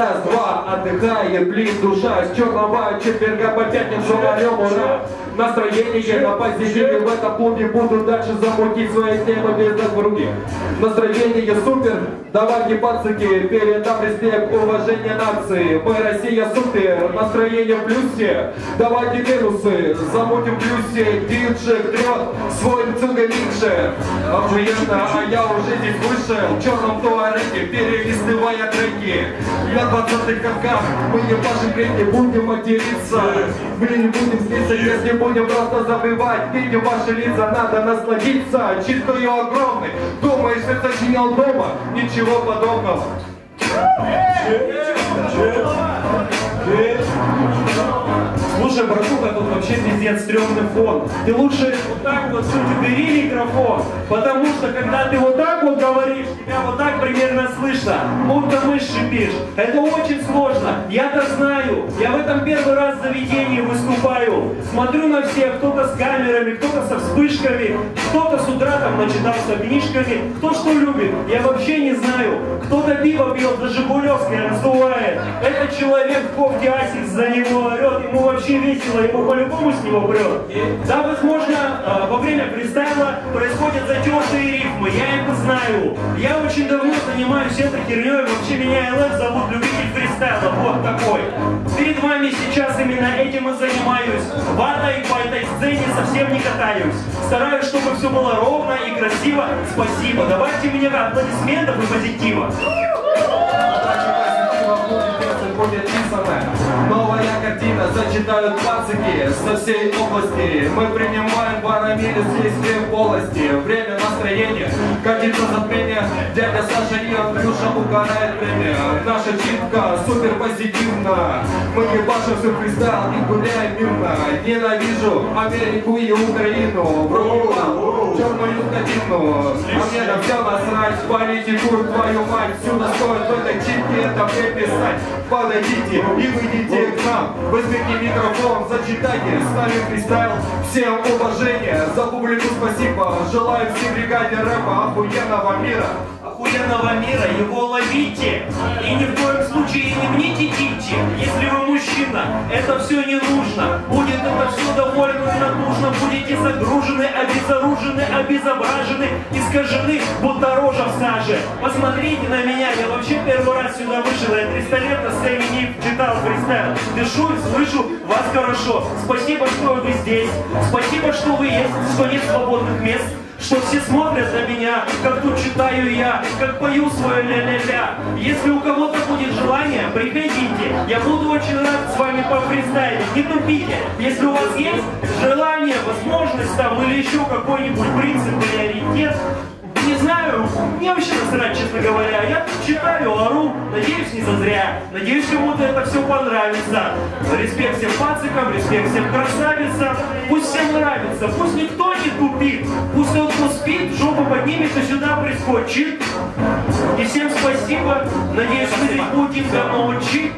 раз, два, отдыхает, блин, душа. С черного четверга по пятницу орем, ура. Настроение на позитиве, в этом клубе буду дальше замутить свои темы без округи. Настроение супер, давайте пацаки, передам респект, уважение нации. Мы Россия супер, настроение в плюсе, давайте минусы, замутим в плюсе. Диджей трет свой цугамикшер. Охуенно, а я уже здесь вышел, в черном туареге, перелистывая треки. На 20-х ходках мы ебашим крики, будем материться. Мы не будем смеяться, если будем просто забывать. Видим ваши лица, надо насладиться. Чистую огромный, думаешь, ты сочинял дома? Ничего подобного. Слушай, братуха, тут вообще пиздец стрёмный фон. Ты лучше вот так вот чуть убери микрофон, потому что когда ты вот так вот говоришь, тебя вот так примерно слышно, будто мышь шипишь. Это очень сложно, я-то знаю. Я в этом первый раз в заведении выступаю. Смотрю на всех, кто-то с камерами, кто-то со вспышками, кто-то с утра там начитался книжками, кто что любит, я вообще не знаю. Кто-то пиво пьет, за Жигулевской раздувает. Этот человек в кофте Асикс за него орет, ему вообще весело, ему по-любому с него прет. Да, возможно, во время фристайла происходят затертые рифмы, я это знаю. Я очень давно занимаюсь этой херней, вообще меня ЛФ зовут любитель фристайла, вот такой. Перед вами сейчас именно этим и занимаюсь. Ватой по этой сцене совсем не катаюсь. Стараюсь, чтобы все было ровно и красиво. Спасибо, давайте мне аплодисментов и позитива. Будет писано. Новая картина, зачитают пацаки со всей области. Мы принимаем барамили следствие полости. Время настроения, катится затмение. Дядя Саша и Андрюша угорает время. Наша читка супер позитивна. Мы ебашим все фристайл и гуляем мирно. Ненавижу Америку и Украину. Врубал черную скотину. А мне на все насрать, политику твою мать. Сюда стоит в этой читке это приписать. Подойдите и выйдите к нам, возьмите микрофон, зачитайте, ставим фристайл. Всем уважение, за публику спасибо. Желаем всей бригаде рэпа охуенного мира. Охуенного мира, его ловите. И ни в коем случае не мнете. Если вы мужчина, это все не нужно. Будет это все довольно натужно. Будете загружены, обезоружены, обезображены, искажены, будто рожа в саже. Посмотрите на меня, я вообще первый раз сюда вышел. Я 300 лет на сцене не читал фристайл. Дышу и слышу вас хорошо. Спасибо, что вы здесь. Спасибо, что вы есть, что нет свободных мест. Что все смотрят на меня, как тут читаю я, как пою свое ля-ля-ля. Если у кого-то будет желание, приходите. Я буду очень рад с вами пофристайлить. Не тупите. Если у вас есть желание, возможность там или еще какой-нибудь принцип или ориентир, не знаю, мне вообще насрать, честно говоря. Я тут читаю, ору, надеюсь, не зазря. Надеюсь, кому-то это все понравится. Респект всем пацикам, респект всем красавицам. Пусть всем нравится, пусть никто не тупит. Пусть тот, кто спит, жопу поднимет и сюда прискочит. И всем спасибо. Надеюсь, мы здесь будем говно учить.